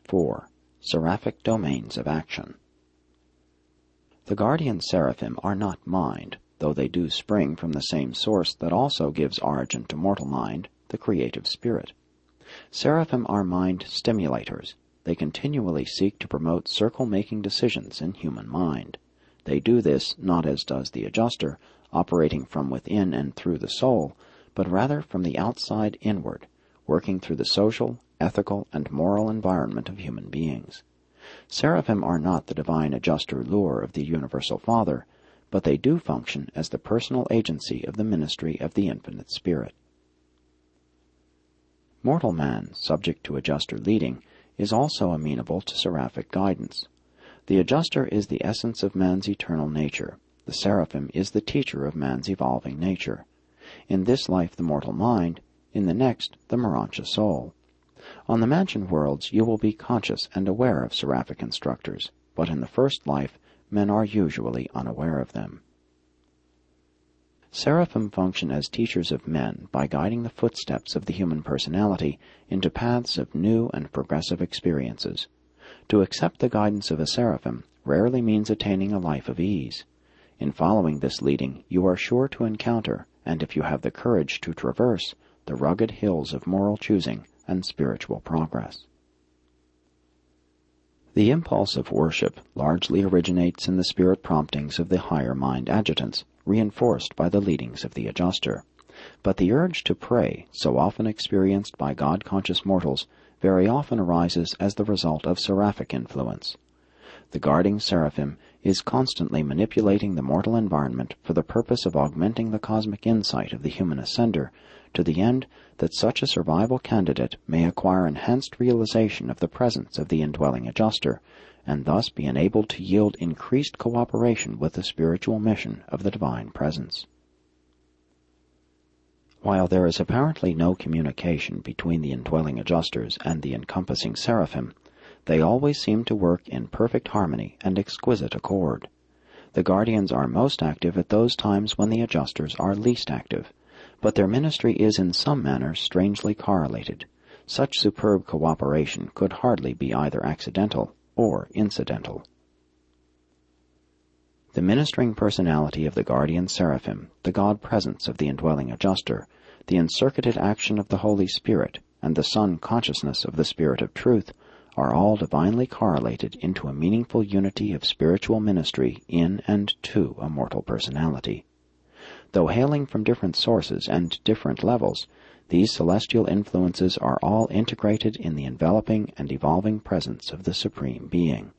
4. Seraphic Domains of Action. The guardian seraphim are not mind, though they do spring from the same source that also gives origin to mortal mind, the creative spirit. Seraphim are mind stimulators. They continually seek to promote circle-making decisions in human mind. They do this not as does the adjuster, operating from within and through the soul, but rather from the outside inward, working through the social, ethical, and moral environment of human beings. Seraphim are not the divine adjuster lure of the Universal Father, but they do function as the personal agency of the ministry of the Infinite Spirit. Mortal man, subject to adjuster leading, is also amenable to seraphic guidance. The adjuster is the essence of man's eternal nature. The seraphim is the teacher of man's evolving nature. In this life the mortal mind, in the next the Urantia soul. On the mansion worlds you will be conscious and aware of seraphic instructors, but in the first life men are usually unaware of them. Seraphim function as teachers of men by guiding the footsteps of the human personality into paths of new and progressive experiences. To accept the guidance of a seraphim rarely means attaining a life of ease. In following this leading, you are sure to encounter, and if you have the courage to traverse, the rugged hills of moral choosing and spiritual progress. The impulse of worship largely originates in the spirit promptings of the higher mind adjutants, reinforced by the leadings of the adjuster. But the urge to pray, so often experienced by God-conscious mortals, very often arises as the result of seraphic influence. The guarding seraphim is constantly manipulating the mortal environment for the purpose of augmenting the cosmic insight of the human ascender, to the end that such a survival candidate may acquire enhanced realization of the presence of the indwelling adjuster, and thus be enabled to yield increased cooperation with the spiritual mission of the divine presence. While there is apparently no communication between the indwelling adjusters and the encompassing seraphim, they always seem to work in perfect harmony and exquisite accord. The guardians are most active at those times when the adjusters are least active, but their ministry is in some manner strangely correlated. Such superb cooperation could hardly be either accidental or incidental. The ministering personality of the guardian seraphim, the God-presence of the indwelling adjuster, the encircuited action of the Holy Spirit, and the Son consciousness of the Spirit of Truth are all divinely correlated into a meaningful unity of spiritual ministry in and to a mortal personality. Though hailing from different sources and different levels, these celestial influences are all integrated in the enveloping and evolving presence of the Supreme Being.